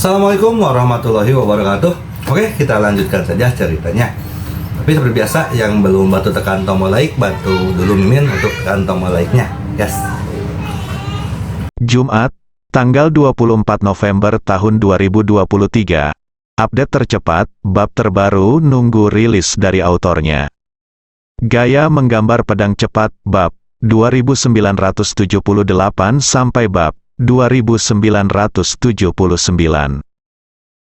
Assalamualaikum warahmatullahi wabarakatuh. Oke, kita lanjutkan saja ceritanya. Tapi seperti biasa, yang belum bantu tekan tombol like, bantu dulu Mimin untuk tekan tombol like-nya. Yes. Jumat, tanggal 24 November tahun 2023. Update tercepat, bab terbaru nunggu rilis dari autornya. Gaya menggambar pedang cepat, bab 2978 sampai bab 2979.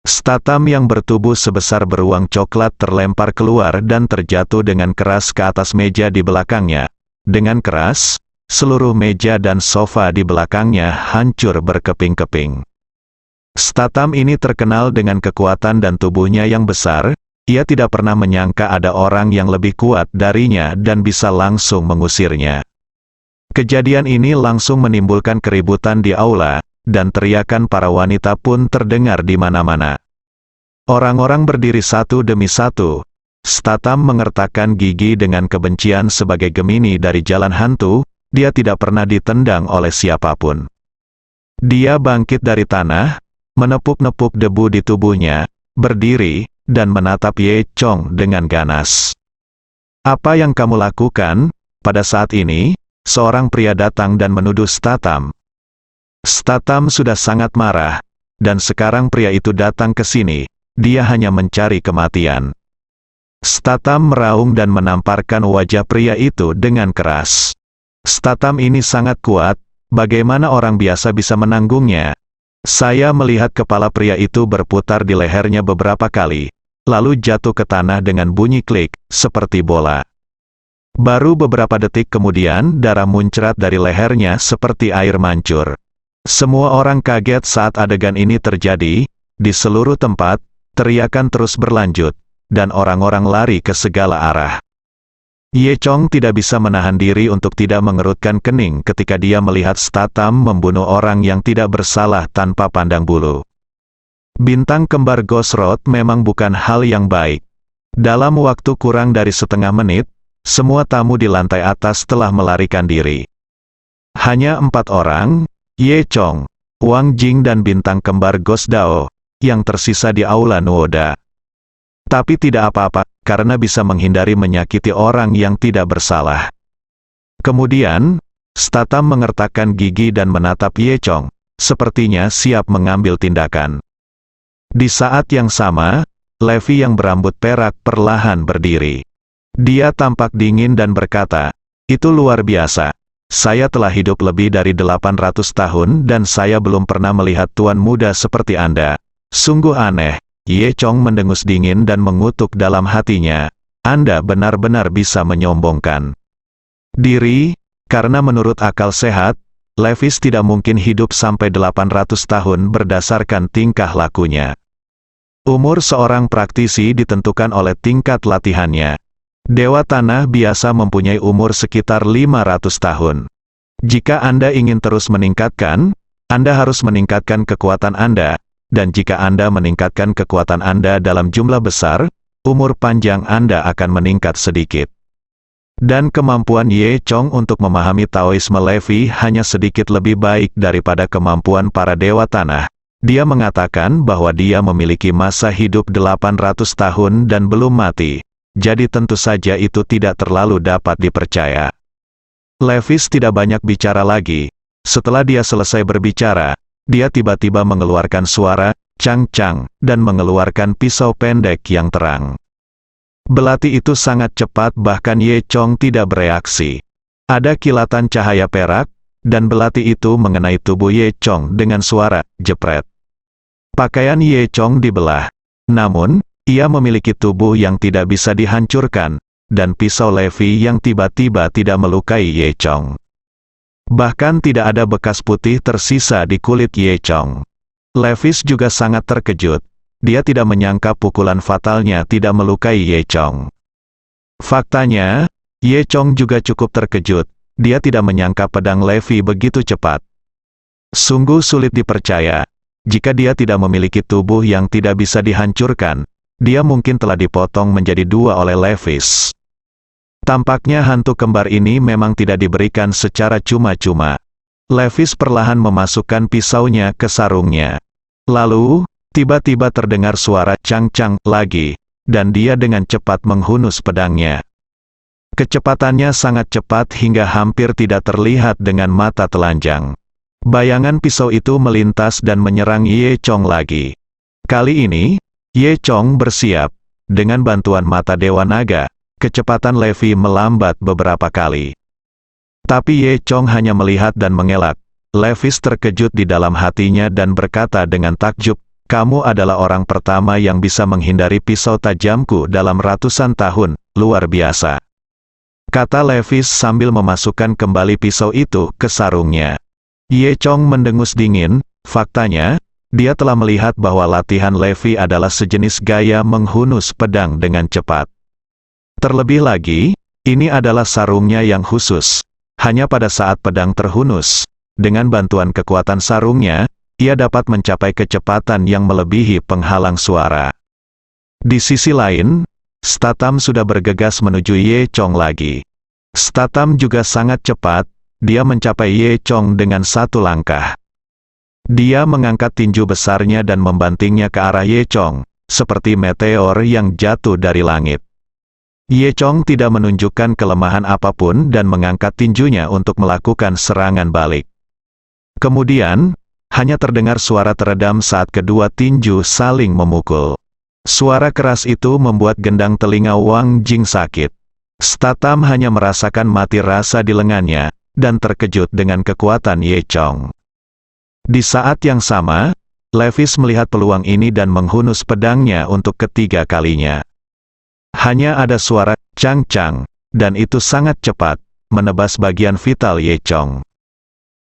Statam yang bertubuh sebesar beruang coklat terlempar keluar dan terjatuh dengan keras ke atas meja di belakangnya. Dengan keras, seluruh meja dan sofa di belakangnya hancur berkeping-keping. Statam ini terkenal dengan kekuatan dan tubuhnya yang besar. Ia tidak pernah menyangka ada orang yang lebih kuat darinya dan bisa langsung mengusirnya. Kejadian ini langsung menimbulkan keributan di aula, dan teriakan para wanita pun terdengar di mana-mana. Orang-orang berdiri satu demi satu. Statam mengertakkan gigi dengan kebencian sebagai Gemini dari jalan hantu. Dia tidak pernah ditendang oleh siapapun. Dia bangkit dari tanah, menepuk-nepuk debu di tubuhnya, berdiri, dan menatap Ye Chong dengan ganas. "Apa yang kamu lakukan?" Pada saat ini, seorang pria datang dan menuduh Statam. Statam sudah sangat marah, dan sekarang pria itu datang ke sini. Dia hanya mencari kematian. Statam meraung dan menamparkan wajah pria itu dengan keras. Statam ini sangat kuat, bagaimana orang biasa bisa menanggungnya? Saya melihat kepala pria itu berputar di lehernya beberapa kali, lalu jatuh ke tanah dengan bunyi klik, seperti bola. Baru beberapa detik kemudian, darah muncrat dari lehernya seperti air mancur. Semua orang kaget saat adegan ini terjadi. Di seluruh tempat, teriakan terus berlanjut, dan orang-orang lari ke segala arah. Ye Chong tidak bisa menahan diri untuk tidak mengerutkan kening ketika dia melihat Statam membunuh orang yang tidak bersalah tanpa pandang bulu. Bintang kembar Ghost Road memang bukan hal yang baik. Dalam waktu kurang dari setengah menit, semua tamu di lantai atas telah melarikan diri. Hanya 4 orang, Ye Chong, Wang Jing dan bintang kembar Ghost Dao, yang tersisa di aula Nuoda. Tapi tidak apa-apa, karena bisa menghindari menyakiti orang yang tidak bersalah. Kemudian, Statam mengertakkan gigi dan menatap Ye Chong, sepertinya siap mengambil tindakan. Di saat yang sama, Levi yang berambut perak perlahan berdiri. Dia tampak dingin dan berkata, "Itu luar biasa. Saya telah hidup lebih dari 800 tahun dan saya belum pernah melihat tuan muda seperti Anda. Sungguh aneh." Ye Chong mendengus dingin dan mengutuk dalam hatinya, "Anda benar-benar bisa menyombongkan diri, karena menurut akal sehat, Levis tidak mungkin hidup sampai 800 tahun berdasarkan tingkah lakunya. Umur seorang praktisi ditentukan oleh tingkat latihannya. Dewa Tanah biasa mempunyai umur sekitar 500 tahun. Jika Anda ingin terus meningkatkan, Anda harus meningkatkan kekuatan Anda, dan jika Anda meningkatkan kekuatan Anda dalam jumlah besar, umur panjang Anda akan meningkat sedikit." Dan kemampuan Ye Chong untuk memahami Taoisme Levi hanya sedikit lebih baik daripada kemampuan para Dewa Tanah. Dia mengatakan bahwa dia memiliki masa hidup 800 tahun dan belum mati. Jadi tentu saja itu tidak terlalu dapat dipercaya. Levis tidak banyak bicara lagi. Setelah dia selesai berbicara, dia tiba-tiba mengeluarkan suara, cang-cang, dan mengeluarkan pisau pendek yang terang. Belati itu sangat cepat bahkan Ye Chong tidak bereaksi. Ada kilatan cahaya perak, dan belati itu mengenai tubuh Ye Chong dengan suara, jepret. Pakaian Ye Chong dibelah. Namun, ia memiliki tubuh yang tidak bisa dihancurkan, dan pisau Levi yang tiba-tiba tidak melukai Ye Chong. Bahkan tidak ada bekas putih tersisa di kulit Ye Chong. Levis juga sangat terkejut. Dia tidak menyangka pukulan fatalnya tidak melukai Ye Chong. Faktanya, Ye Chong juga cukup terkejut. Dia tidak menyangka pedang Levi begitu cepat. Sungguh sulit dipercaya. Jika dia tidak memiliki tubuh yang tidak bisa dihancurkan, dia mungkin telah dipotong menjadi 2 oleh Levis. Tampaknya hantu kembar ini memang tidak diberikan secara cuma-cuma. Levis perlahan memasukkan pisaunya ke sarungnya. Lalu, Tiba-tiba terdengar suara cang-cang lagi, dan dia dengan cepat menghunus pedangnya. Kecepatannya sangat cepat hingga hampir tidak terlihat dengan mata telanjang. Bayangan pisau itu melintas dan menyerang Ye Chong lagi. Kali ini, Ye Chong bersiap. Dengan bantuan mata Dewa Naga, kecepatan Levi melambat beberapa kali. Tapi Ye Chong hanya melihat dan mengelak. Levis terkejut di dalam hatinya dan berkata dengan takjub, "Kamu adalah orang pertama yang bisa menghindari pisau tajamku dalam ratusan tahun, luar biasa," kata Levis sambil memasukkan kembali pisau itu ke sarungnya. Ye Chong mendengus dingin, faktanya, dia telah melihat bahwa latihan Levi adalah sejenis gaya menghunus pedang dengan cepat. Terlebih lagi, ini adalah sarungnya yang khusus. Hanya pada saat pedang terhunus, dengan bantuan kekuatan sarungnya, ia dapat mencapai kecepatan yang melebihi penghalang suara. Di sisi lain, Statham sudah bergegas menuju Ye Chong lagi. Statham juga sangat cepat, dia mencapai Ye Chong dengan satu langkah. Dia mengangkat tinju besarnya dan membantingnya ke arah Ye Chong, seperti meteor yang jatuh dari langit. Ye Chong tidak menunjukkan kelemahan apapun dan mengangkat tinjunya untuk melakukan serangan balik. Kemudian, hanya terdengar suara teredam saat kedua tinju saling memukul. Suara keras itu membuat gendang telinga Wang Jing sakit. Statham hanya merasakan mati rasa di lengannya, dan terkejut dengan kekuatan Ye Chong. Di saat yang sama, Levis melihat peluang ini dan menghunus pedangnya untuk ketiga kalinya. Hanya ada suara cang-cang, dan itu sangat cepat, menebas bagian vital Ye Chong.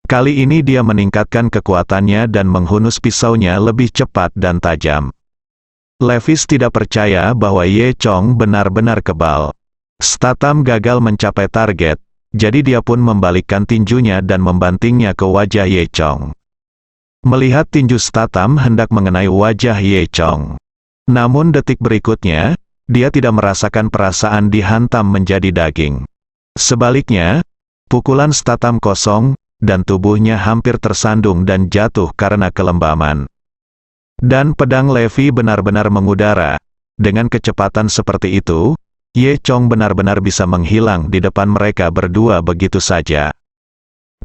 Kali ini dia meningkatkan kekuatannya dan menghunus pisaunya lebih cepat dan tajam. Levis tidak percaya bahwa Ye Chong benar-benar kebal. Statham gagal mencapai target, jadi dia pun membalikkan tinjunya dan membantingnya ke wajah Ye Chong. Melihat tinju Statham hendak mengenai wajah Ye Chong. Namun detik berikutnya, dia tidak merasakan perasaan dihantam menjadi daging. Sebaliknya, pukulan Statham kosong, dan tubuhnya hampir tersandung dan jatuh karena kelembaman. Dan pedang Levi benar-benar mengudara. Dengan kecepatan seperti itu, Ye Chong benar-benar bisa menghilang di depan mereka berdua begitu saja.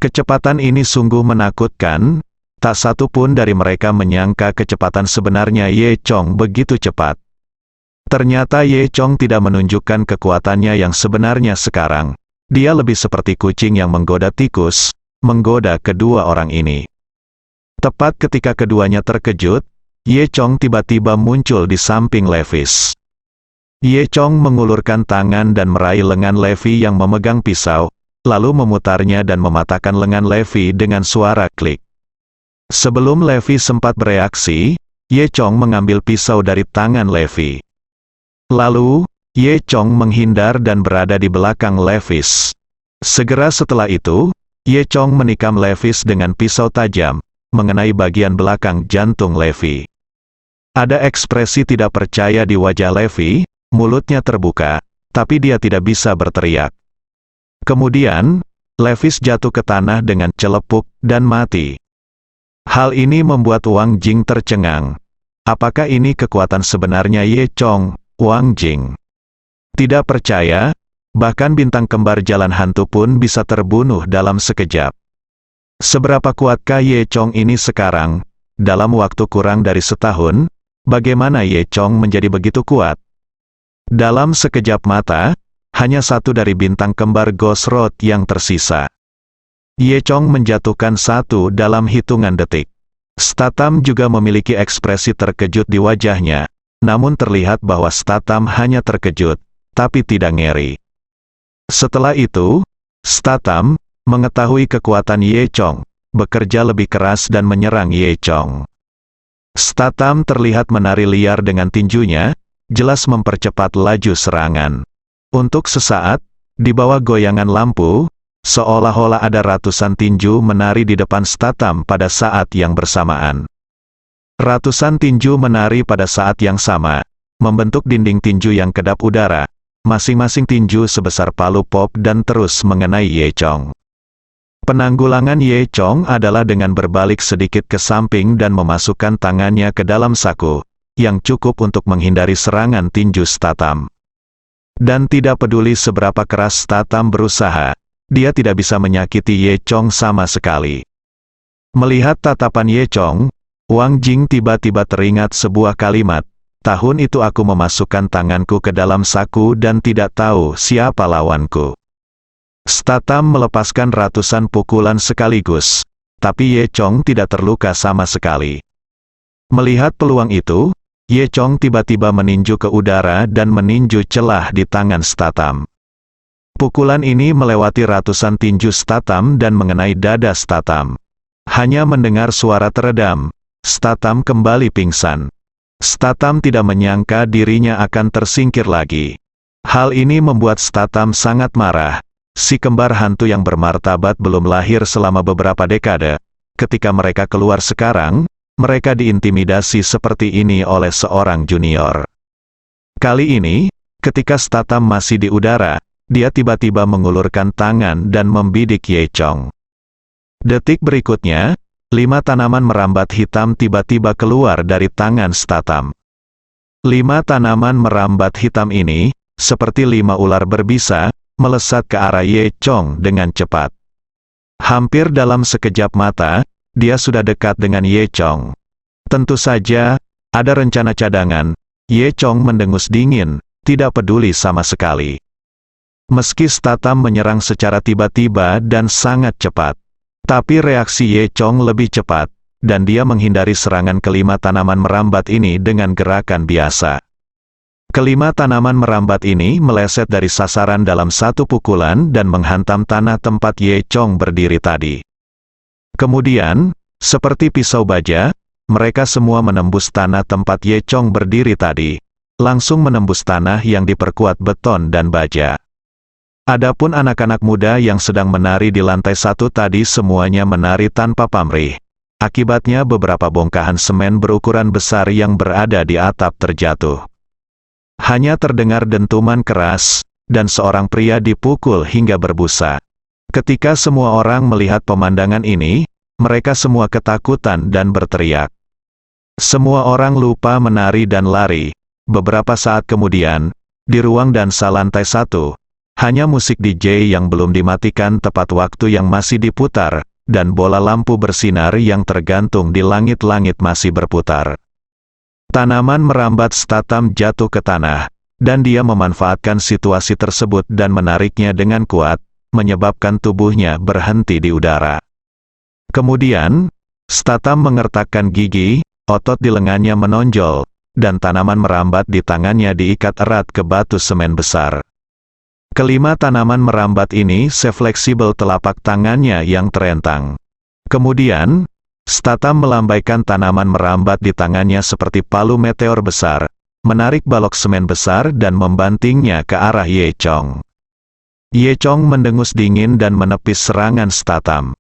Kecepatan ini sungguh menakutkan, tak satu pun dari mereka menyangka kecepatan sebenarnya Ye Chong begitu cepat. Ternyata Ye Chong tidak menunjukkan kekuatannya yang sebenarnya sekarang. Dia lebih seperti kucing yang menggoda tikus, menggoda kedua orang ini. Tepat ketika keduanya terkejut, Ye Chong tiba-tiba muncul di samping Levis. Ye Chong mengulurkan tangan dan meraih lengan Levi yang memegang pisau, lalu memutarnya dan mematahkan lengan Levi dengan suara klik. Sebelum Levi sempat bereaksi, Ye Chong mengambil pisau dari tangan Levi. Lalu, Ye Chong menghindar dan berada di belakang Levis. Segera setelah itu, Ye Chong menikam Levis dengan pisau tajam, mengenai bagian belakang jantung Levi. Ada ekspresi tidak percaya di wajah Levi, mulutnya terbuka, tapi dia tidak bisa berteriak. Kemudian, Levis jatuh ke tanah dengan celepuk dan mati. Hal ini membuat Wang Jing tercengang. Apakah ini kekuatan sebenarnya Ye Chong, Wang Jing? Tidak percaya, bahkan bintang kembar jalan hantu pun bisa terbunuh dalam sekejap. Seberapa kuatkah Ye Chong ini sekarang? Dalam waktu kurang dari setahun, bagaimana Ye Chong menjadi begitu kuat? Dalam sekejap mata, hanya satu dari bintang kembar Ghost Road yang tersisa. Ye Chong menjatuhkan satu dalam hitungan detik. Statham juga memiliki ekspresi terkejut di wajahnya, namun terlihat bahwa Statham hanya terkejut, tapi tidak ngeri. Setelah itu, Statham, mengetahui kekuatan Ye Chong, bekerja lebih keras dan menyerang Ye Chong. Statham terlihat menari liar dengan tinjunya, jelas mempercepat laju serangan. Untuk sesaat, di bawah goyangan lampu, seolah-olah ada ratusan tinju menari di depan Statham pada saat yang bersamaan. Ratusan tinju menari pada saat yang sama, membentuk dinding tinju yang kedap udara, masing-masing tinju sebesar palu pop dan terus mengenai Ye Chong. Penanggulangan Ye Chong adalah dengan berbalik sedikit ke samping dan memasukkan tangannya ke dalam saku, yang cukup untuk menghindari serangan tinju Statham. Dan tidak peduli seberapa keras Statham berusaha, dia tidak bisa menyakiti Ye Chong sama sekali. Melihat tatapan Ye Chong, Wang Jing tiba-tiba teringat sebuah kalimat, "Tahun itu aku memasukkan tanganku ke dalam saku dan tidak tahu siapa lawanku." Statham melepaskan ratusan pukulan sekaligus, tapi Ye Chong tidak terluka sama sekali. Melihat peluang itu, Ye Chong tiba-tiba meninju ke udara dan meninju celah di tangan Statham. Pukulan ini melewati ratusan tinju Statham dan mengenai dada Statham. Hanya mendengar suara teredam, Statham kembali pingsan. Statham tidak menyangka dirinya akan tersingkir lagi. Hal ini membuat Statham sangat marah. Si kembar hantu yang bermartabat belum lahir selama beberapa dekade. Ketika mereka keluar sekarang, mereka diintimidasi seperti ini oleh seorang junior. Kali ini, ketika Statham masih di udara, dia tiba-tiba mengulurkan tangan dan membidik Ye Chong. Detik berikutnya, 5 tanaman merambat hitam tiba-tiba keluar dari tangan Statham. 5 tanaman merambat hitam ini, seperti 5 ular berbisa, melesat ke arah Ye Chong dengan cepat. Hampir dalam sekejap mata, dia sudah dekat dengan Ye Chong. Tentu saja, ada rencana cadangan. Ye Chong mendengus dingin, tidak peduli sama sekali. Meski Statham menyerang secara tiba-tiba dan sangat cepat, tapi reaksi Ye Chong lebih cepat, dan dia menghindari serangan kelima tanaman merambat ini dengan gerakan biasa. Kelima tanaman merambat ini meleset dari sasaran dalam satu pukulan dan menghantam tanah tempat Ye Chong berdiri tadi. Kemudian, seperti pisau baja, mereka semua menembus tanah tempat Ye Chong berdiri tadi, langsung menembus tanah yang diperkuat beton dan baja. Adapun anak-anak muda yang sedang menari di lantai 1 tadi semuanya menari tanpa pamrih. Akibatnya beberapa bongkahan semen berukuran besar yang berada di atap terjatuh. Hanya terdengar dentuman keras, dan seorang pria dipukul hingga berbusa. Ketika semua orang melihat pemandangan ini, mereka semua ketakutan dan berteriak. Semua orang lupa menari dan lari. Beberapa saat kemudian, di ruang dansa lantai 1, hanya musik DJ yang belum dimatikan tepat waktu yang masih diputar, dan bola lampu bersinar yang tergantung di langit-langit masih berputar. Tanaman merambat Statham jatuh ke tanah, dan dia memanfaatkan situasi tersebut dan menariknya dengan kuat, menyebabkan tubuhnya berhenti di udara. Kemudian, Statham mengertakkan gigi, otot di lengannya menonjol, dan tanaman merambat di tangannya diikat erat ke batu semen besar. Kelima tanaman merambat ini sefleksibel telapak tangannya yang terentang. Kemudian, Statham melambaikan tanaman merambat di tangannya seperti palu meteor besar, menarik balok semen besar dan membantingnya ke arah Ye Chong. Ye Chong mendengus dingin dan menepis serangan Statham.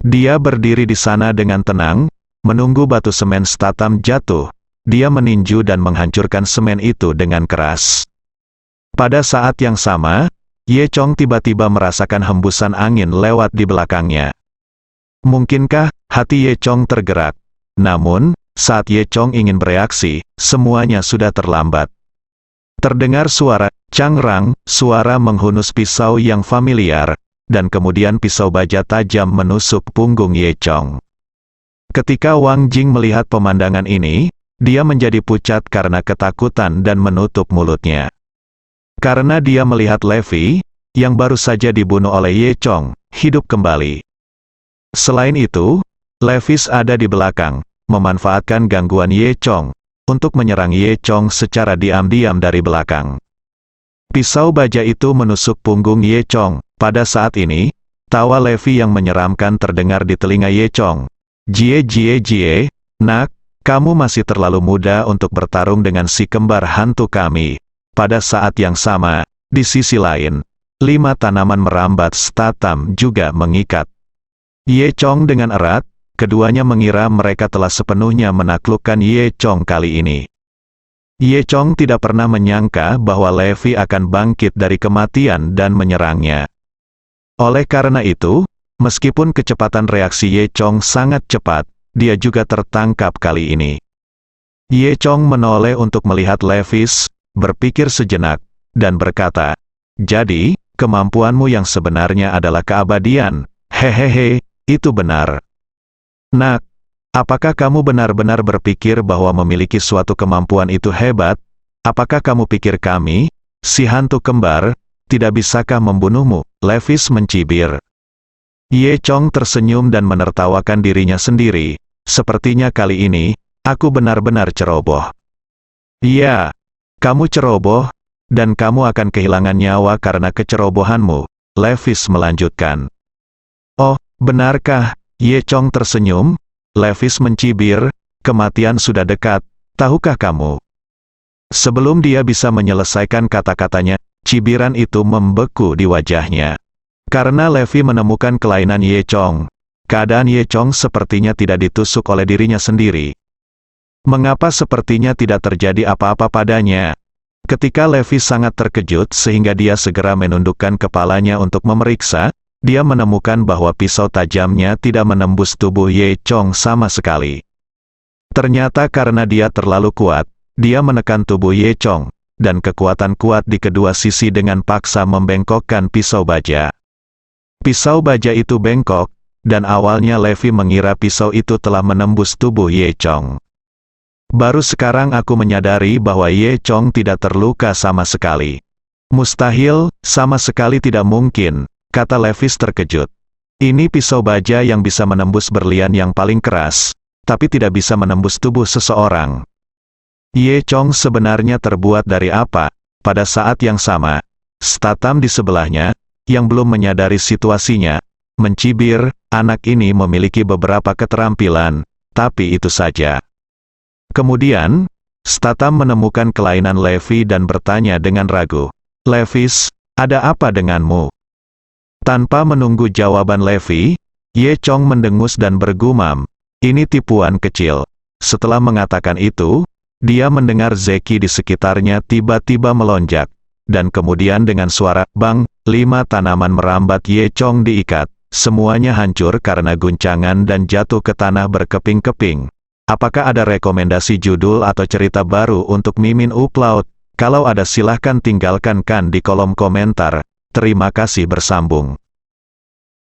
Dia berdiri di sana dengan tenang, menunggu batu semen Statham jatuh. Dia meninju dan menghancurkan semen itu dengan keras. Pada saat yang sama, Ye Chong tiba-tiba merasakan hembusan angin lewat di belakangnya. Mungkinkah hati Ye Chong tergerak? Namun, saat Ye Chong ingin bereaksi, semuanya sudah terlambat. Terdengar suara cangrang, suara menghunus pisau yang familiar, dan kemudian pisau baja tajam menusuk punggung Ye Chong. Ketika Wang Jing melihat pemandangan ini, dia menjadi pucat karena ketakutan dan menutup mulutnya. Karena dia melihat Levi, yang baru saja dibunuh oleh Ye Chong, hidup kembali. Selain itu, Levis ada di belakang, memanfaatkan gangguan Ye Chong, untuk menyerang Ye Chong secara diam-diam dari belakang. Pisau baja itu menusuk punggung Ye Chong. Pada saat ini, tawa Levi yang menyeramkan terdengar di telinga Ye Chong. "Jie, nak, kamu masih terlalu muda untuk bertarung dengan si kembar hantu kami." Pada saat yang sama, di sisi lain, 5 tanaman merambat Statham juga mengikat Ye Chong dengan erat. Keduanya mengira mereka telah sepenuhnya menaklukkan Ye Chong kali ini. Ye Chong tidak pernah menyangka bahwa Levi akan bangkit dari kematian dan menyerangnya. Oleh karena itu, Meskipun kecepatan reaksi Ye Chong sangat cepat, dia juga tertangkap kali ini. Ye Chong menoleh untuk melihat Levis, berpikir sejenak, dan berkata, "Jadi, kemampuanmu yang sebenarnya adalah keabadian. Hehehe, itu benar. Nak, apakah kamu benar-benar berpikir bahwa memiliki suatu kemampuan itu hebat? Apakah kamu pikir kami, si hantu kembar, tidak bisakah membunuhmu?" Levis mencibir. Ye Chong tersenyum dan menertawakan dirinya sendiri. "Sepertinya kali ini, aku benar-benar ceroboh." "Iya, kamu ceroboh, dan kamu akan kehilangan nyawa karena kecerobohanmu," Levis melanjutkan. "Oh, benarkah?" Ye Chong tersenyum. Levis mencibir, "Kematian sudah dekat, tahukah kamu?" Sebelum dia bisa menyelesaikan kata-katanya, cibiran itu membeku di wajahnya. Karena Levi menemukan kelainan Ye Chong, keadaan Ye Chong sepertinya tidak ditusuk oleh dirinya sendiri. Mengapa sepertinya tidak terjadi apa-apa padanya? Ketika Levi sangat terkejut sehingga dia segera menundukkan kepalanya untuk memeriksa, dia menemukan bahwa pisau tajamnya tidak menembus tubuh Ye Chong sama sekali. Ternyata karena dia terlalu kuat, dia menekan tubuh Ye Chong, dan kekuatan kuat di kedua sisi dengan paksa membengkokkan pisau baja. Pisau baja itu bengkok, dan awalnya Levi mengira pisau itu telah menembus tubuh Ye Chong. "Baru sekarang aku menyadari bahwa Ye Chong tidak terluka sama sekali." "Mustahil, sama sekali tidak mungkin," kata Levis terkejut. "Ini pisau baja yang bisa menembus berlian yang paling keras, tapi tidak bisa menembus tubuh seseorang. Ye Chong sebenarnya terbuat dari apa?" Pada saat yang sama, Statham di sebelahnya, yang belum menyadari situasinya, mencibir, "Anak ini memiliki beberapa keterampilan, tapi itu saja." Kemudian, Statham menemukan kelainan Levi dan bertanya dengan ragu, "Levis, ada apa denganmu?" Tanpa menunggu jawaban Levi, Ye Chong mendengus dan bergumam, "Ini tipuan kecil." Setelah mengatakan itu, dia mendengar Zeki di sekitarnya tiba-tiba melonjak, dan kemudian dengan suara "bang", 5 tanaman merambat Ye Chong diikat. Semuanya hancur karena guncangan dan jatuh ke tanah berkeping-keping. Apakah ada rekomendasi judul atau cerita baru untuk Mimin Upload? Kalau ada silahkan tinggalkan di kolom komentar. Terima kasih bersambung.